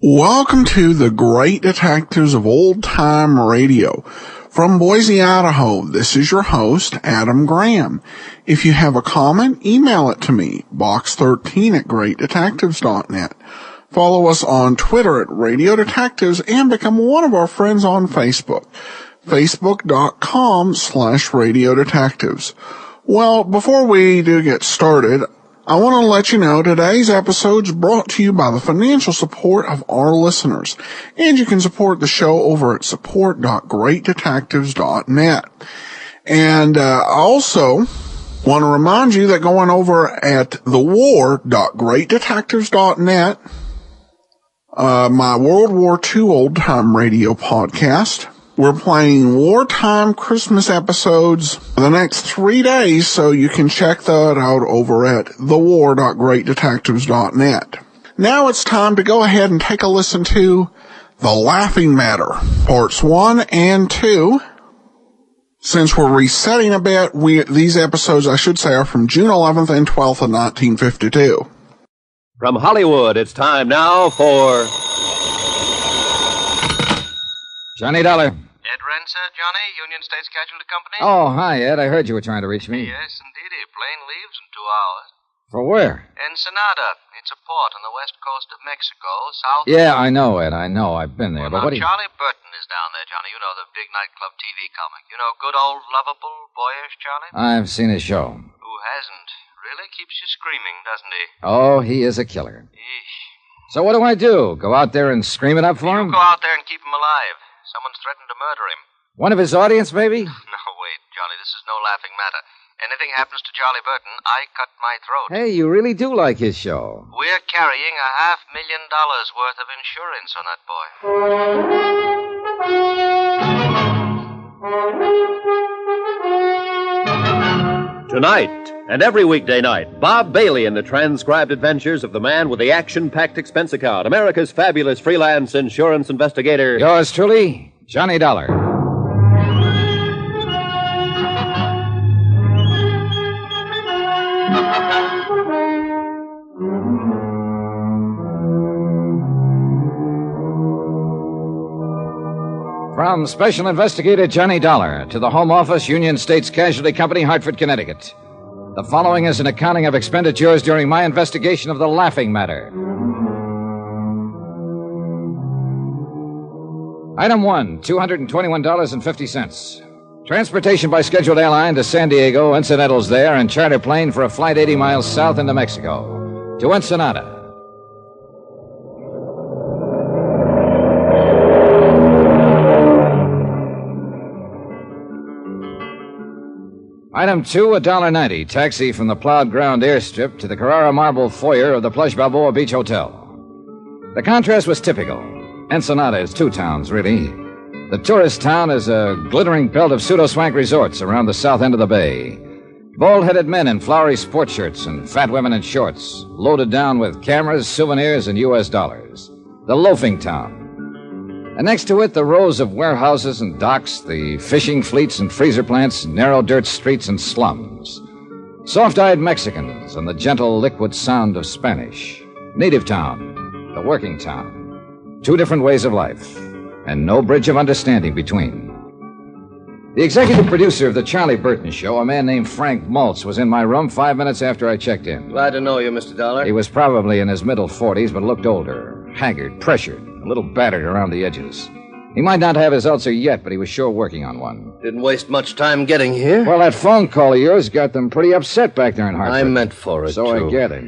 Welcome to the Great Detectives of Old Time Radio. From Boise, Idaho, this is your host, Adam Graham. If you have a comment, email it to me, box13@greatdetectives.net. Follow us on Twitter at Radio Detectives and become one of our friends on Facebook, facebook.com/Radio Detectives. Well, before we do get started, I want to let you know today's episode is brought to you by the financial support of our listeners, and you can support the show over at support.greatdetectives.net. And I also want to remind you that going over at thewar.greatdetectives.net, my World War II old-time radio podcast, we're playing wartime Christmas episodes for the next 3 days, so you can check that out over at thewar.greatdetectives.net. Now it's time to go ahead and take a listen to The Laughing Matter, Parts 1 and 2. Since we're resetting a bit, these episodes, I should say, are from June 11th and 12th of 1952. From Hollywood, it's time now for... Johnny Dollar. Ed Renser, Johnny, Union States Casualty Company. Oh, hi, Ed. I heard you were trying to reach me. Yes, indeed. A plane leaves in 2 hours. For where? Ensenada. It's a port on the west coast of Mexico, south... Yeah, I know, Ed. I know. I've been there. Well, but what do you... Charlie Burton is down there, Johnny. You know, the big nightclub TV comic. You know, good old, lovable, boyish Charlie? I've seen his show. Who hasn't? Really keeps you screaming, doesn't he? Oh, he is a killer. Eesh. So what do I do? Go out there and scream it up for him? You go out there and keep him alive. Someone's threatened to murder him. One of his audience, maybe? No, wait, Johnny. This is no laughing matter. Anything happens to Charlie Burton, I cut my throat. Hey, you really do like his show. We're carrying $500,000 worth of insurance on that boy. Tonight, and every weekday night, Bob Bailey in the transcribed adventures of the man with the action-packed expense account, America's fabulous freelance insurance investigator. Yours truly, Johnny Dollar. From Special Investigator Johnny Dollar to the Home Office, Union States Casualty Company, Hartford, Connecticut. The following is an accounting of expenditures during my investigation of the Laughing Matter. Item 1, $221.50. Transportation by scheduled airline to San Diego, incidentals there, and charter plane for a flight 80 miles south into Mexico. To Ensenada. Item 2, $1.90. Taxi from the plowed ground airstrip to the Carrara marble foyer of the Plush Balboa Beach Hotel. The contrast was typical. Ensenada is 2 towns, really. The tourist town is a glittering belt of pseudo-swank resorts around the south end of the bay. Bald-headed men in flowery sports shirts and fat women in shorts, loaded down with cameras, souvenirs, and U.S. dollars. The loafing town. And next to it, the rows of warehouses and docks, the fishing fleets and freezer plants, narrow dirt streets and slums. Soft-eyed Mexicans and the gentle liquid sound of Spanish. Native town, the working town. 2 different ways of life, and no bridge of understanding between. The executive producer of the Charlie Burton Show, a man named Frank Maltz, was in my room 5 minutes after I checked in. Glad to know you, Mr. Dollar. He was probably in his middle 40s, but looked older, haggard, pressured, a little battered around the edges. He might not have his ulcer yet, but he was sure working on one. Didn't waste much time getting here. Well, that phone call of yours got them pretty upset back there in Hartford. I meant for it, so too. I get it.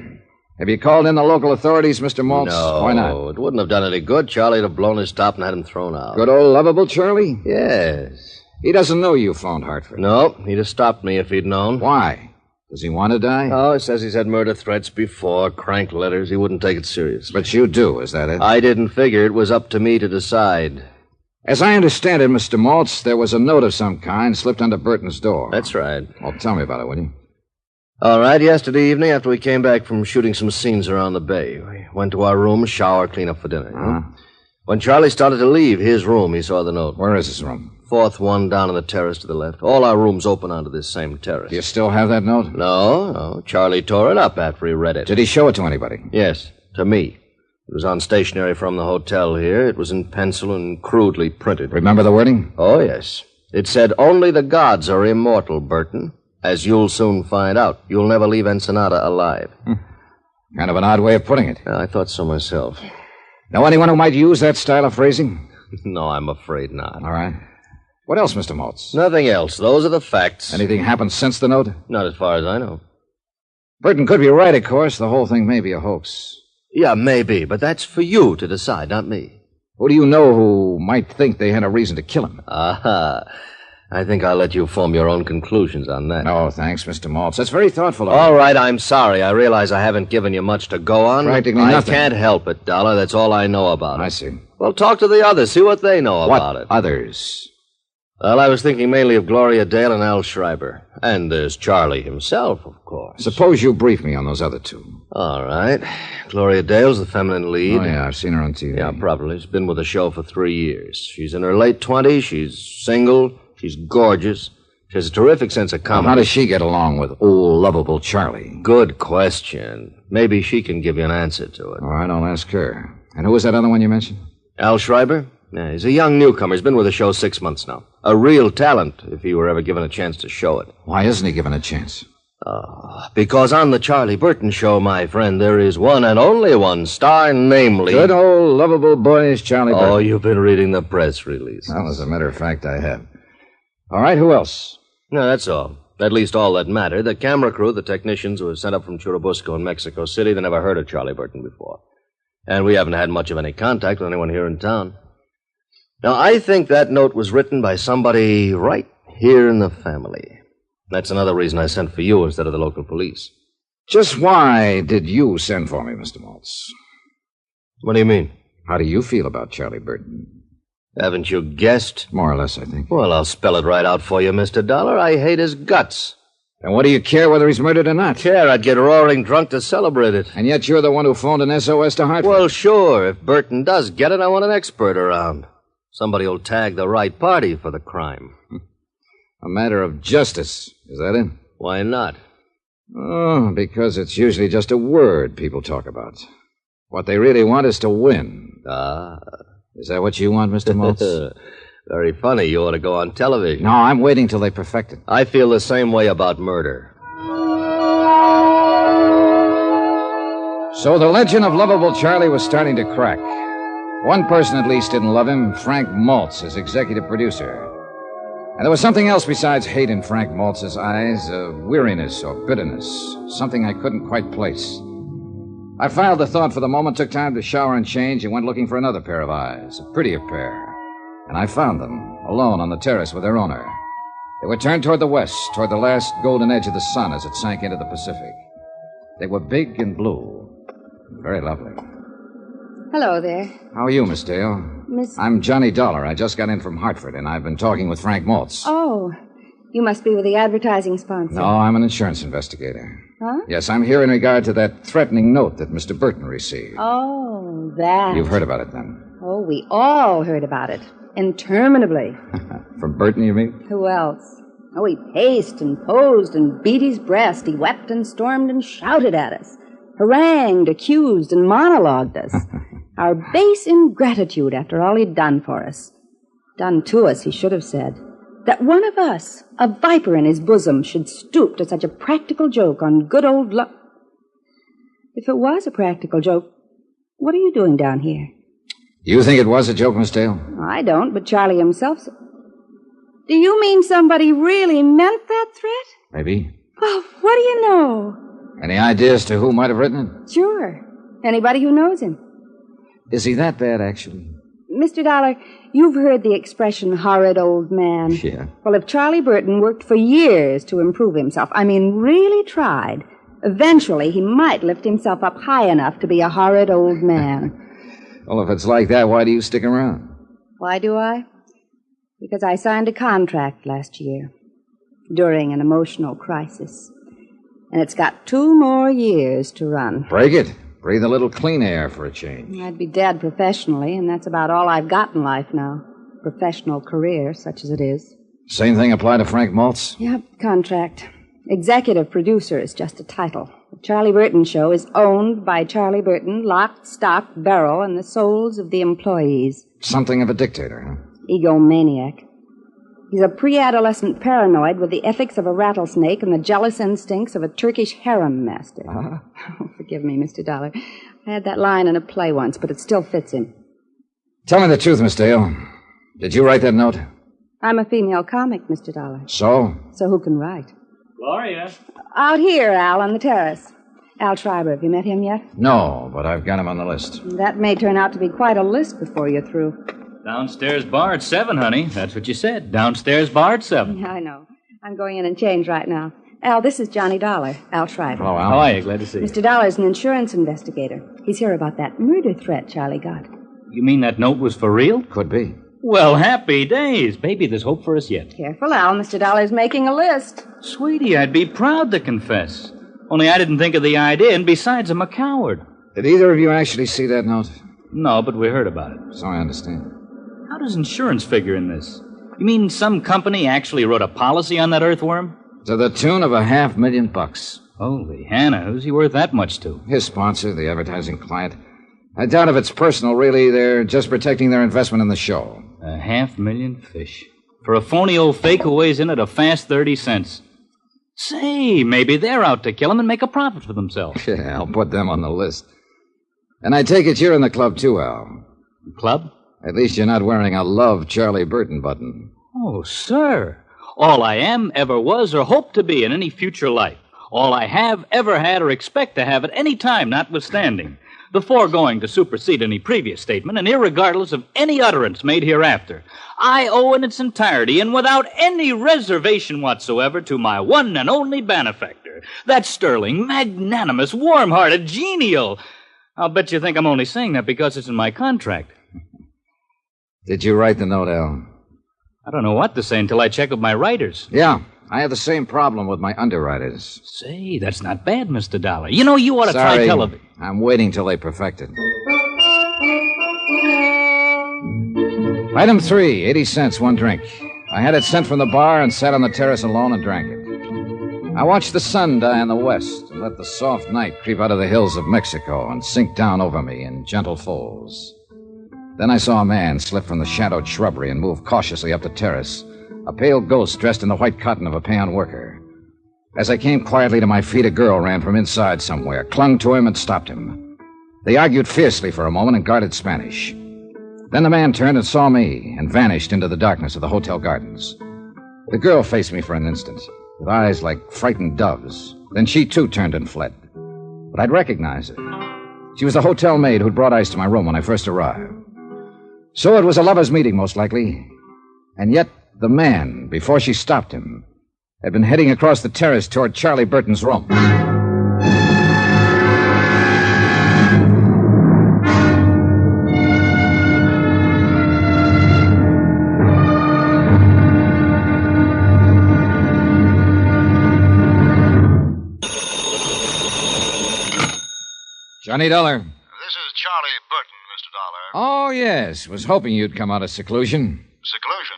Have you called in the local authorities, Mr. Maltz? No. Why not? It wouldn't have done any good. Charlie'd have blown his top and had him thrown out. Good old lovable Charlie? Yes. He doesn't know you phoned Hartford. No, he'd have stopped me if he'd known. Why? Does he want to die? Oh, he says he's had murder threats before, crank letters. He wouldn't take it seriously. But you do, is that it? I didn't figure it was up to me to decide. As I understand it, Mr. Maltz, there was a note of some kind slipped under Burton's door. That's right. Well, tell me about it, will you? All right, yesterday evening, after we came back from shooting some scenes around the bay, we went to our room, shower, clean up for dinner. You know? When Charlie started to leave his room, he saw the note. Where is his room? Fourth one down on the terrace to the left. All our rooms open onto this same terrace. Do you still have that note? No. Charlie tore it up after he read it. Did he show it to anybody? Yes, to me. It was on stationery from the hotel here. It was in pencil and crudely printed. Remember the wording? Oh, yes. It said, "Only the gods are immortal, Burton. As you'll soon find out, you'll never leave Ensenada alive." Kind of an odd way of putting it. I thought so myself. Know anyone who might use that style of phrasing? No, I'm afraid not. All right. What else, Mr. Maltz? Nothing else. Those are the facts. Anything happened since the note? Not as far as I know. Burton could be right, of course. The whole thing may be a hoax. Yeah, maybe, but that's for you to decide, not me. Who do you know who might think they had a reason to kill him? Aha. I think I'll let you form your own conclusions on that. No, thanks, Mr. Maltz. That's very thoughtful of you. All right, I'm sorry. I realize I haven't given you much to go on. Practically I nothing. can't help it, Dollar. That's all I know about it. I see. Well, talk to the others. See what they know about it. Others? Well, I was thinking mainly of Gloria Dale and Al Schreiber. And there's Charlie himself, of course. Suppose you brief me on those other two. All right. Gloria Dale's the feminine lead. Oh, yeah, I've seen her on TV. Yeah, probably. She's been with the show for 3 years. She's in her late 20s. She's single. She's gorgeous. She has a terrific sense of comedy. Well, how does she get along with old, lovable Charlie? Good question. Maybe she can give you an answer to it. All right, I'll ask her. And who was that other one you mentioned? Al Schreiber? Yeah, he's a young newcomer. He's been with the show 6 months now. A real talent, if he were ever given a chance to show it. Why isn't he given a chance? Because on the Charlie Burton show, my friend, there is one and only one star, namely... Good old, lovable, boyish Charlie Burton. Oh, you've been reading the press release. Well, as a matter of fact, I have. All right, who else? No, that's all. At least all that mattered. The camera crew, the technicians who were sent up from Churubusco in Mexico City, they never heard of Charlie Burton before. And we haven't had much of any contact with anyone here in town. Now, I think that note was written by somebody right here in the family. That's another reason I sent for you instead of the local police. Just why did you send for me, Mr. Maltz? What do you mean? How do you feel about Charlie Burton? Haven't you guessed? More or less, I think. Well, I'll spell it right out for you, Mr. Dollar. I hate his guts. And what do you care whether he's murdered or not? Care, I'd get roaring drunk to celebrate it. And yet you're the one who phoned an SOS to Hartford. Well, sure. If Burton does get it, I want an expert around. Somebody will tag the right party for the crime. A matter of justice. Is that it? Why not? Oh, because it's usually just a word people talk about. What they really want is to win. Ah. Is that what you want, Mr. Maltz? Very funny. You ought to go on television. No, I'm waiting till they perfect it. I feel the same way about murder. So the legend of lovable Charlie was starting to crack. One person at least didn't love him, Frank Maltz, his executive producer. And there was something else besides hate in Frank Maltz's eyes, a weariness or bitterness, something I couldn't quite place. I filed the thought for the moment, took time to shower and change, and went looking for another pair of eyes, a prettier pair. And I found them, alone on the terrace with their owner. They were turned toward the west, toward the last golden edge of the sun as it sank into the Pacific. They were big and blue. Very lovely. Hello there. How are you, Miss Dale? I'm Johnny Dollar. I just got in from Hartford, and I've been talking with Frank Maltz. Oh, you must be with the advertising sponsor. No, I'm an insurance investigator. Huh? Yes, I'm here in regard to that threatening note that Mr. Burton received. Oh, that. You've heard about it, then? Oh, we all heard about it. Interminably. From Burton, you mean? Who else? Oh, he paced and posed and beat his breast. He wept and stormed and shouted at us. Harangued, accused, and monologued us. Our base ingratitude after all he'd done for us. Done to us, he should have said. That one of us, a viper in his bosom, should stoop to such a practical joke on good old luck. If it was a practical joke, what are you doing down here? You think it was a joke, Miss Dale? I don't, but Charlie himself... Do you mean somebody really meant that threat? Maybe. Well, what do you know? Any idea as to who might have written it? Sure. Anybody who knows him. Is he that bad, actually? Mr. Dollar, you've heard the expression, horrid old man. Yeah. Well, if Charlie Burton worked for years to improve himself, really tried, eventually he might lift himself up high enough to be a horrid old man. Well, if it's like that, why do you stick around? Why do I? Because I signed a contract last year during an emotional crisis. And it's got 2 more years to run. Break it. Breathe a little clean air for a change. I'd be dead professionally, and that's about all I've got in life now. Professional career, such as it is. Same thing apply to Frank Maltz? Yep, contract. Executive producer is just a title. The Charlie Burton show is owned by Charlie Burton, lock, stock, barrel, and the souls of the employees. Something of a dictator, huh? Egomaniac. He's a pre-adolescent paranoid with the ethics of a rattlesnake and the jealous instincts of a Turkish harem master. Oh, forgive me, Mr. Dollar. I had that line in a play once, but it still fits him. Tell me the truth, Miss Dale. Did you write that note? I'm a female comic, Mr. Dollar. So? So who can write? Gloria. Out here, Al, on the terrace. Al Schreiber, have you met him yet? No, but I've got him on the list. That may turn out to be quite a list before you're through. Downstairs bar at 7, honey. That's what you said. Downstairs bar at 7. Yeah, I know. I'm going in and change right now. Al, this is Johnny Dollar, Al Schreiber. Hello, Al. How are you? Glad to see you. Mr. Dollar's an insurance investigator. He's here about that murder threat Charlie got. You mean that note was for real? Could be. Well, happy days. Baby, there's hope for us yet. Careful, Al. Mr. Dollar's making a list. Sweetie, I'd be proud to confess. Only I didn't think of the idea, and besides, I'm a coward. Did either of you actually see that note? No, but we heard about it. So I understand. How does insurance figure in this? You mean some company actually wrote a policy on that earthworm? To the tune of $500,000. Holy Hannah, who's he worth that much to? His sponsor, the advertising client. I doubt if it's personal, really. They're just protecting their investment in the show. 500,000 fish. For a phony old fake who weighs in at a fast 30 cents. Say, maybe they're out to kill him and make a profit for themselves. Yeah, I'll put them on the list. And I take it you're in the club, too, Al. Club? At least you're not wearing a Love Charlie Burton button. Oh, sir. All I am, ever was, or hope to be in any future life. All I have, ever had, or expect to have at any time, notwithstanding. The foregoing to supersede any previous statement, and irregardless of any utterance made hereafter. I owe in its entirety, and without any reservation whatsoever, to my one and only benefactor. That sterling, magnanimous, warm-hearted, genial. I'll bet you think I'm only saying that because it's in my contract. Did you write the note, Al? I don't know what to say until I check with my writers. Yeah, I have the same problem with my underwriters. Say, that's not bad, Mr. Dollar. You know, you ought to try television. I'm waiting till they perfect it. Item 3, 80 cents, one drink. I had it sent from the bar and sat on the terrace alone and drank it. I watched the sun die in the west and let the soft night creep out of the hills of Mexico and sink down over me in gentle folds. Then I saw a man slip from the shadowed shrubbery and move cautiously up the terrace, a pale ghost dressed in the white cotton of a peon worker. As I came quietly to my feet, a girl ran from inside somewhere, clung to him, and stopped him. They argued fiercely for a moment and guarded Spanish. Then the man turned and saw me and vanished into the darkness of the hotel gardens. The girl faced me for an instant, with eyes like frightened doves. Then she, too, turned and fled. But I'd recognize her. She was the hotel maid who'd brought ice to my room when I first arrived. So it was a lover's meeting, most likely. And yet, the man, before she stopped him, had been heading across the terrace toward Charlie Burton's room. Johnny Dollar. This is Charlie Burton, Mr. Dollar. Oh, yes. Was hoping you'd come out of seclusion. Seclusion?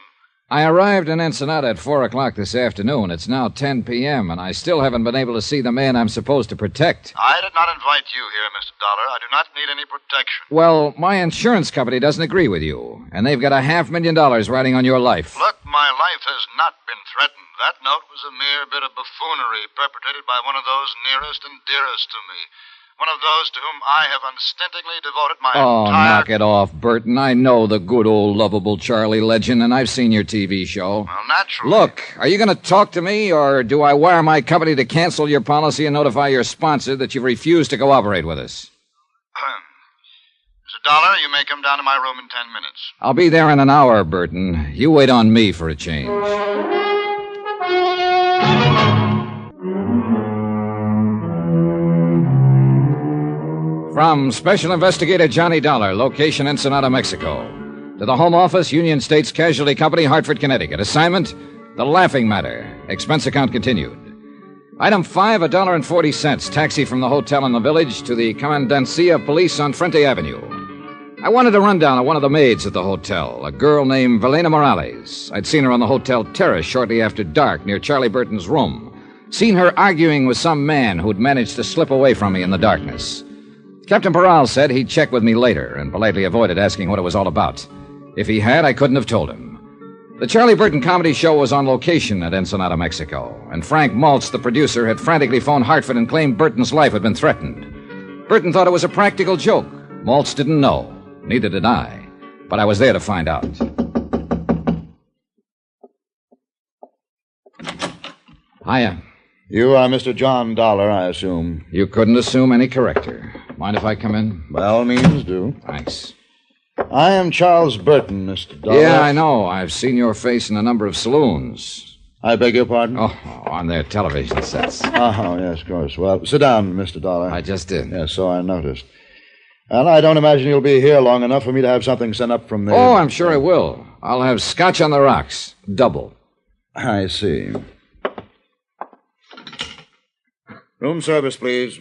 I arrived in Ensenada at 4 o'clock this afternoon. It's now 10 p.m., and I still haven't been able to see the man I'm supposed to protect. I did not invite you here, Mr. Dollar. I do not need any protection. Well, my insurance company doesn't agree with you, and they've got $500,000 riding on your life. Look, my life has not been threatened. That note was a mere bit of buffoonery perpetrated by one of those nearest and dearest to me. One of those to whom I have unstintingly devoted my entire... knock it off, Burton. I know the good old lovable Charlie legend, and I've seen your TV show. Well, naturally. Look, are you going to talk to me, or do I wire my company to cancel your policy and notify your sponsor that you've refused to cooperate with us? Mr. Dollar, you may come down to my room in 10 minutes. I'll be there in an hour, Burton. You wait on me for a change. From Special Investigator Johnny Dollar, location Ensenada, Mexico, To the Home Office, Union States Casualty Company, Hartford, Connecticut. Assignment, The Laughing Matter. Expense account continued. Item 5, $1.40. Taxi from the hotel in the village to the Commandancia of Police on Frente Avenue. I wanted a rundown of one of the maids at the hotel, a girl named Velena Morales. I'd seen her on the hotel terrace shortly after dark near Charlie Burton's room. Seen her arguing with some man who'd managed to slip away from me in the darkness. Captain Peral said he'd check with me later and politely avoided asking what it was all about. If he had, I couldn't have told him. The Charlie Burton comedy show was on location at Ensenada, Mexico, and Frank Maltz, the producer, had frantically phoned Hartford and claimed Burton's life had been threatened. Burton thought it was a practical joke. Maltz didn't know. Neither did I. But I was there to find out. Hiya. You are Mr. John Dollar, I assume. You couldn't assume any corrector. Mind if I come in? By all means, do. Thanks. I am Charles Burton, Mr. Dollar. Yeah, I know. I've seen your face in a number of saloons. I beg your pardon? Oh, on their television sets. Oh, yes, of course. Well, sit down, Mr. Dollar. I just did. Yes, so I noticed. And I don't imagine you'll be here long enough for me to have something sent up from there. Oh, I'm sure I will. I'll have scotch on the rocks. Double. I see. Room service, please.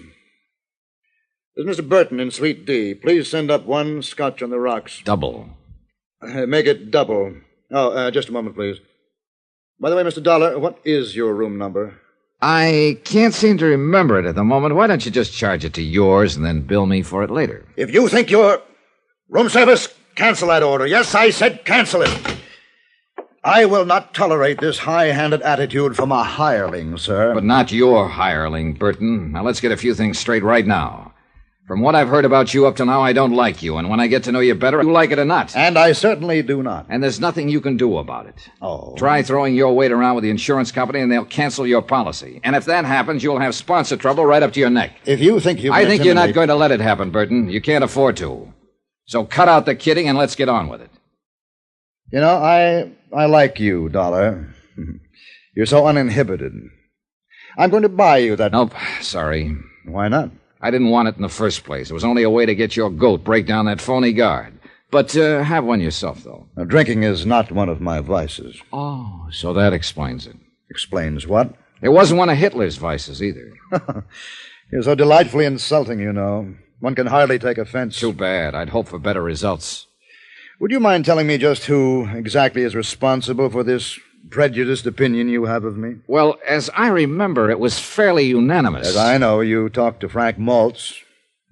This is Mr. Burton in Suite D. Please send up one scotch on the rocks. Double. Make it double. Oh, just a moment, please. By the way, Mr. Dollar, what is your room number? I can't seem to remember it at the moment. Why don't you just charge it to yours and then bill me for it later? If you think you're... Room service, cancel that order. Yes, I said cancel it. I will not tolerate this high-handed attitude from a hireling, sir. But not your hireling, Burton. Now, let's get a few things straight right now. From what I've heard about you up to now, I don't like you. And when I get to know you better, you like it or not. And I certainly do not. And there's nothing you can do about it. Oh. Try throwing your weight around with the insurance company, and they'll cancel your policy. And if that happens, you'll have sponsor trouble right up to your neck. If you think you can I think you're not going to let it happen, Burton. You can't afford to. So cut out the kidding and let's get on with it. You know, I like you, Dollar. You're so uninhibited. I'm going to buy you that... Nope, sorry. Why not? I didn't want it in the first place. It was only a way to get your goat break down that phony guard. But have one yourself, though. Now, drinking is not one of my vices. Oh, so that explains it. Explains what? It wasn't one of Hitler's vices, either. You're so delightfully insulting, you know. One can hardly take offense. Too bad. I'd hoped for better results. Would you mind telling me just who exactly is responsible for this prejudiced opinion you have of me? Well, as I remember, it was fairly unanimous. As I know, you talked to Frank Maltz.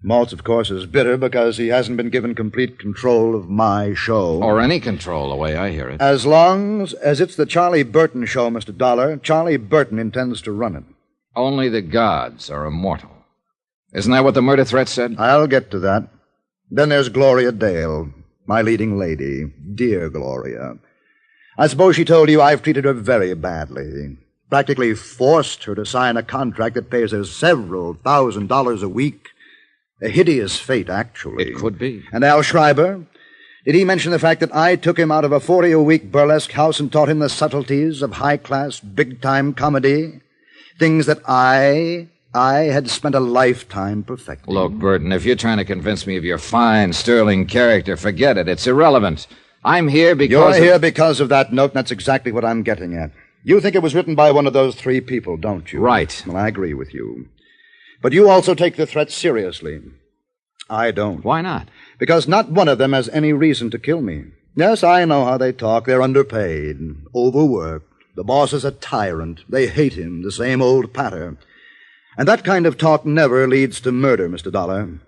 Maltz, of course, is bitter because he hasn't been given complete control of my show. Or any control, the way I hear it. As long as it's the Charlie Burton show, Mr. Dollar, Charlie Burton intends to run it. Only the gods are immortal. Isn't that what the murder threat said? I'll get to that. Then there's Gloria Dale, my leading lady. Dear Gloria. I suppose she told you I've treated her very badly. Practically forced her to sign a contract that pays her several $1,000s a week. A hideous fate, actually. It could be. And Al Schreiber? Did he mention the fact that I took him out of a 40-a-week burlesque house and taught him the subtleties of high-class, big-time comedy? Things that I had spent a lifetime perfecting. Look, Burton, if you're trying to convince me of your fine, sterling character, forget it. It's irrelevant. I'm here because... You're here because of that note, and that's exactly what I'm getting at. You think it was written by one of those three people, don't you? Right. Well, I agree with you. But you also take the threat seriously. I don't. Why not? Because not one of them has any reason to kill me. Yes, I know how they talk. They're underpaid, overworked. The boss is a tyrant. They hate him, the same old patter. And that kind of talk never leads to murder, Mr. Dollar.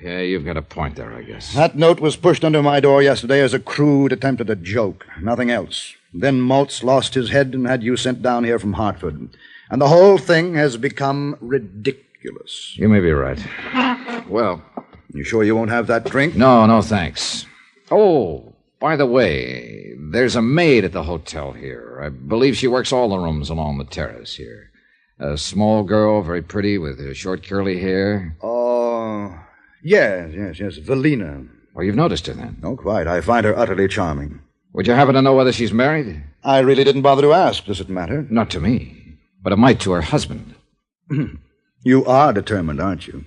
Yeah, you've got a point there, I guess. That note was pushed under my door yesterday as a crude attempt at a joke. Nothing else. Then Maltz lost his head and had you sent down here from Hartford. And the whole thing has become ridiculous. You may be right. Well... You sure you won't have that drink? No, thanks. Oh, by the way, there's a maid at the hotel here. I believe she works all the rooms along the terrace here. A small girl, very pretty, with short curly hair. Oh, yes, Velena. Well, you've noticed her then? Oh, quite. I find her utterly charming. Would you happen to know whether she's married? I really didn't bother to ask. Does it matter? Not to me, but it might to her husband. You are determined, aren't you?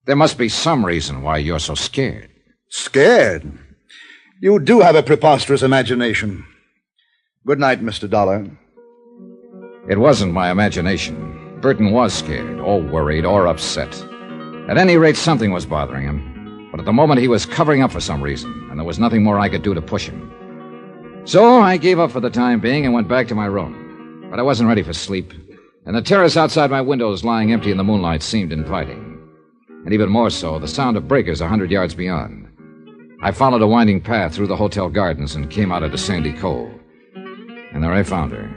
There must be some reason why you're so scared. Scared? You do have a preposterous imagination. Good night, Mr. Dollar. It wasn't my imagination. Burton was scared, or worried, or upset. At any rate, something was bothering him. But at the moment, he was covering up for some reason, and there was nothing more I could do to push him. So I gave up for the time being and went back to my room. But I wasn't ready for sleep, and the terrace outside my windows lying empty in the moonlight seemed inviting. And even more so, the sound of breakers 100 yards beyond. I followed a winding path through the hotel gardens and came out into Sandy Cove. And there I found her,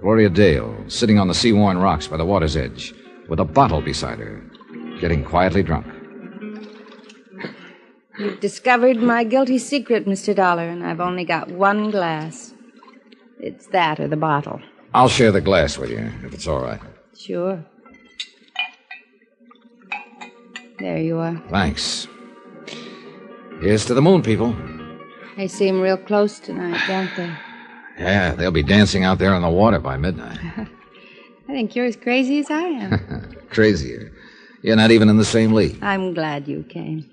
Gloria Dale, sitting on the sea-worn rocks by the water's edge, with a bottle beside her, getting quietly drunk. You've discovered my guilty secret, Mr. Dollar, and I've only got one glass. It's that or the bottle. I'll share the glass with you, if it's all right. Sure. There you are. Thanks. Here's to the moon, people. They seem real close tonight, don't they? Yeah, they'll be dancing out there in the water by midnight. I think you're as crazy as I am. Crazier. You're not even in the same league. I'm glad you came.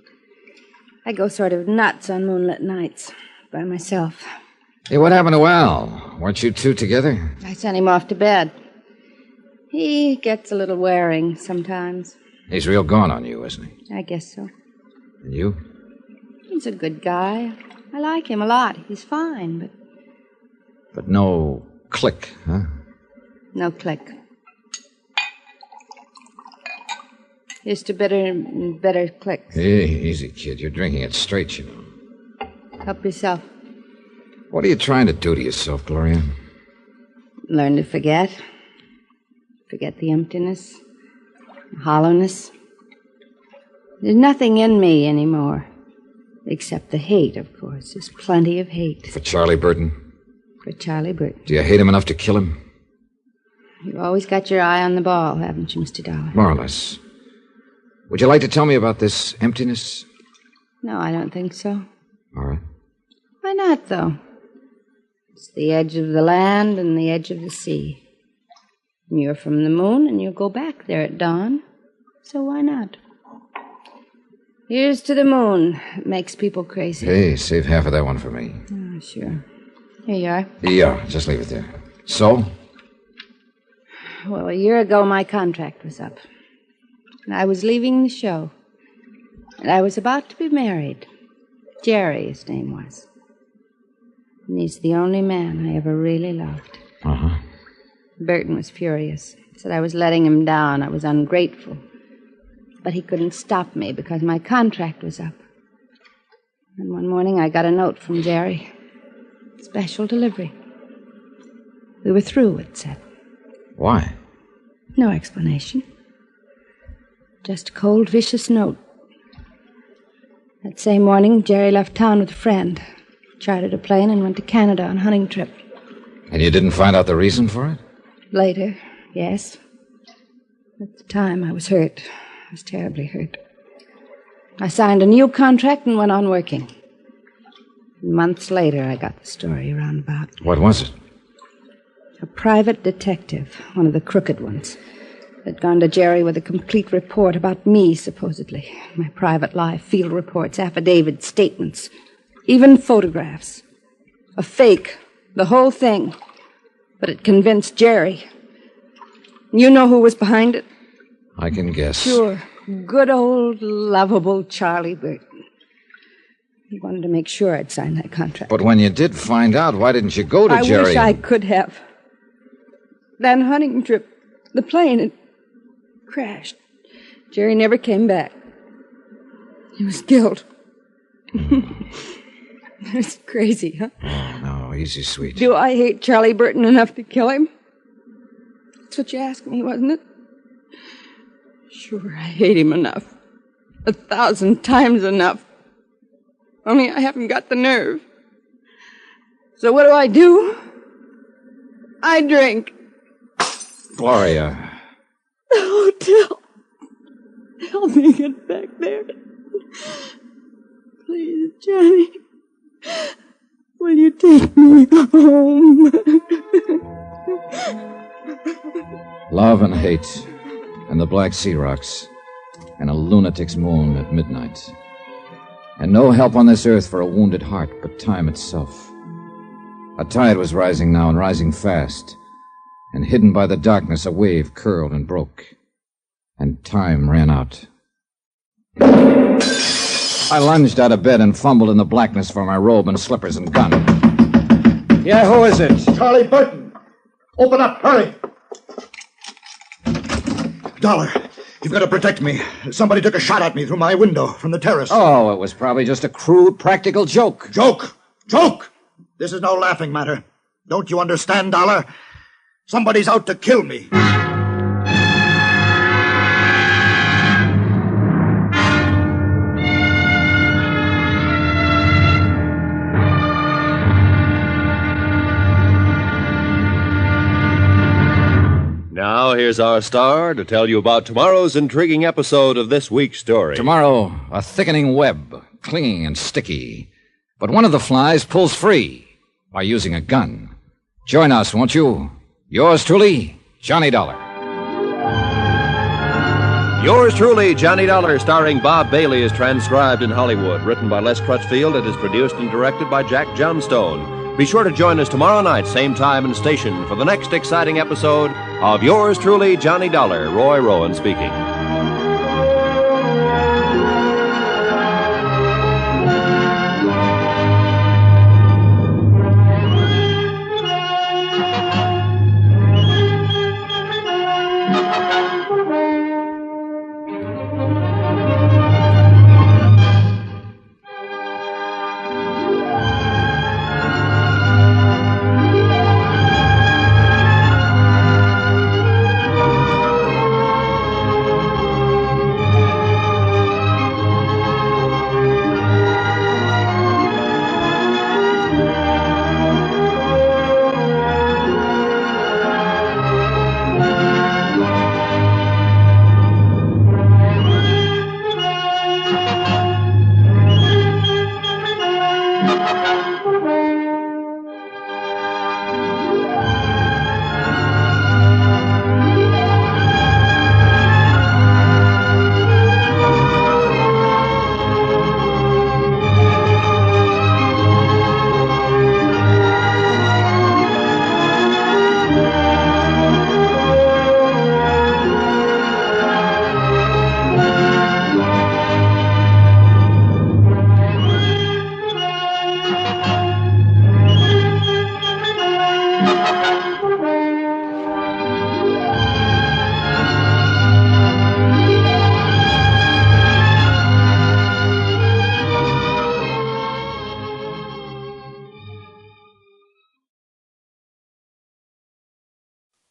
I go sort of nuts on moonlit nights by myself. Hey, what happened to Al? Weren't you two together? I sent him off to bed. He gets a little wearing sometimes. He's real gone on you, isn't he? I guess so. And you? He's a good guy. I like him a lot. He's fine, but... But no click, huh? No click. Here's to better clicks. Hey, easy, kid. You're drinking it straight, you know. Help yourself. What are you trying to do to yourself, Gloria? Learn to forget. Forget the emptiness, the hollowness. There's nothing in me anymore. Except the hate, of course. There's plenty of hate. For Charlie Burton? For Charlie Burton. Do you hate him enough to kill him? You've always got your eye on the ball, haven't you, Mr. Dollar? More or less. Would you like to tell me about this emptiness? No, I don't think so. All right. Why not, though? It's the edge of the land and the edge of the sea. And you're from the moon, and you'll go back there at dawn. So why not? Here's to the moon. It makes people crazy. Hey, save half of that one for me. Oh, sure. Here you are. Yeah, just leave it there. So? Well, a year ago, my contract was up. And I was leaving the show. And I was about to be married. Jerry, his name was. And he's the only man I ever really loved. Uh-huh. Burton was furious. Said I was letting him down. I was ungrateful. But he couldn't stop me because my contract was up. And one morning I got a note from Jerry. Special delivery. We were through, it said. Why? No explanation. Just a cold, vicious note. That same morning, Jerry left town with a friend. Chartered a plane and went to Canada on a hunting trip. And you didn't find out the reason for it? Later, yes. At the time, I was hurt. I was terribly hurt. I signed a new contract and went on working. Months later, I got the story roundabout. What was it? A private detective, one of the crooked ones, had gone to Jerry with a complete report about me, supposedly. My private life, field reports, affidavits, statements, even photographs. A fake, the whole thing. But it convinced Jerry. You know who was behind it? I can guess. Sure. Good old, lovable Charlie Burton. He wanted to make sure I'd sign that contract. But when you did find out, why didn't you go to Jerry? I wish I could have. That hunting trip, the plane, it crashed. Jerry never came back. He was killed. It's crazy, huh? Oh, no, easy, sweet. Do I hate Charlie Burton enough to kill him? That's what you asked me, wasn't it? Sure, I hate him enough. 1,000 times enough. Only I haven't got the nerve. So what do? I drink. Gloria. The hotel. Help me get back there. Please, Johnny. Will you take me home? Love and hate, and the Black Sea Rocks, and a lunatic's moon at midnight. and no help on this earth for a wounded heart but time itself. A tide was rising now, and rising fast, and hidden by the darkness a wave curled and broke, and time ran out. I lunged out of bed and fumbled in the blackness for my robe and slippers and gun. Yeah, who is it? Charlie Burton. Open up, hurry. Dollar, you've got to protect me. Somebody took a shot at me through my window from the terrace. Oh, it was probably just a crude, practical joke. Joke? Joke? This is no laughing matter. Don't you understand, Dollar? Somebody's out to kill me. Now, here's our star to tell you about tomorrow's intriguing episode of this week's story. Tomorrow, a thickening web, clinging and sticky. But one of the flies pulls free by using a gun. Join us, won't you? Yours truly, Johnny Dollar. Yours truly, Johnny Dollar, starring Bob Bailey, is transcribed in Hollywood. Written by Les Crutchfield, it is produced and directed by Jack Johnstone. Be sure to join us tomorrow night, same time and station, for the next exciting episode of Yours truly, Johnny Dollar. Roy Rowan speaking.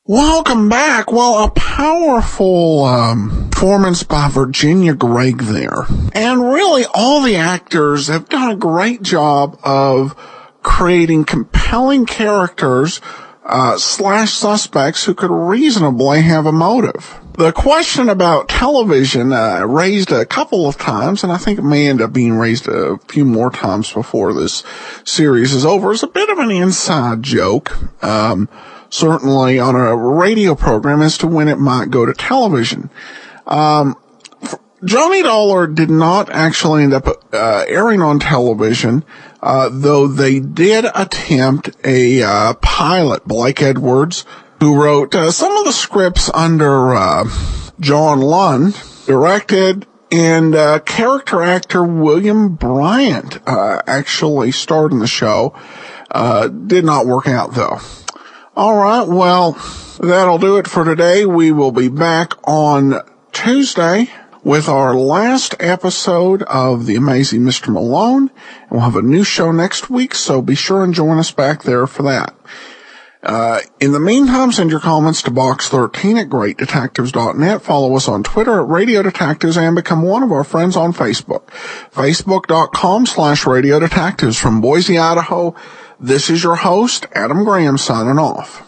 Welcome back. Well, a powerful performance by Virginia Gregg there. And really, all the actors have done a great job of creating compelling characters slash suspects who could reasonably have a motive. The question about television raised a couple of times, and I think it may end up being raised a few more times before this series is over, is a bit of an inside joke. Certainly on a radio program as to when it might go to television. Johnny Dollar did not actually end up airing on television, though they did attempt a pilot. Blake Edwards, who wrote some of the scripts under John Lund, directed, and character actor William Bryant actually starred in the show. Did not work out, though. All right, well, that'll do it for today. We will be back on Tuesday with our last episode of The Amazing Mr. Malone, and we'll have a new show next week, so be sure and join us back there for that. In the meantime, send your comments to box13 at greatdetectives.net. Follow us on Twitter at Radio Detectives and become one of our friends on Facebook. Facebook.com/Radio Detectives. From Boise, Idaho, this is your host, Adam Graham, signing off.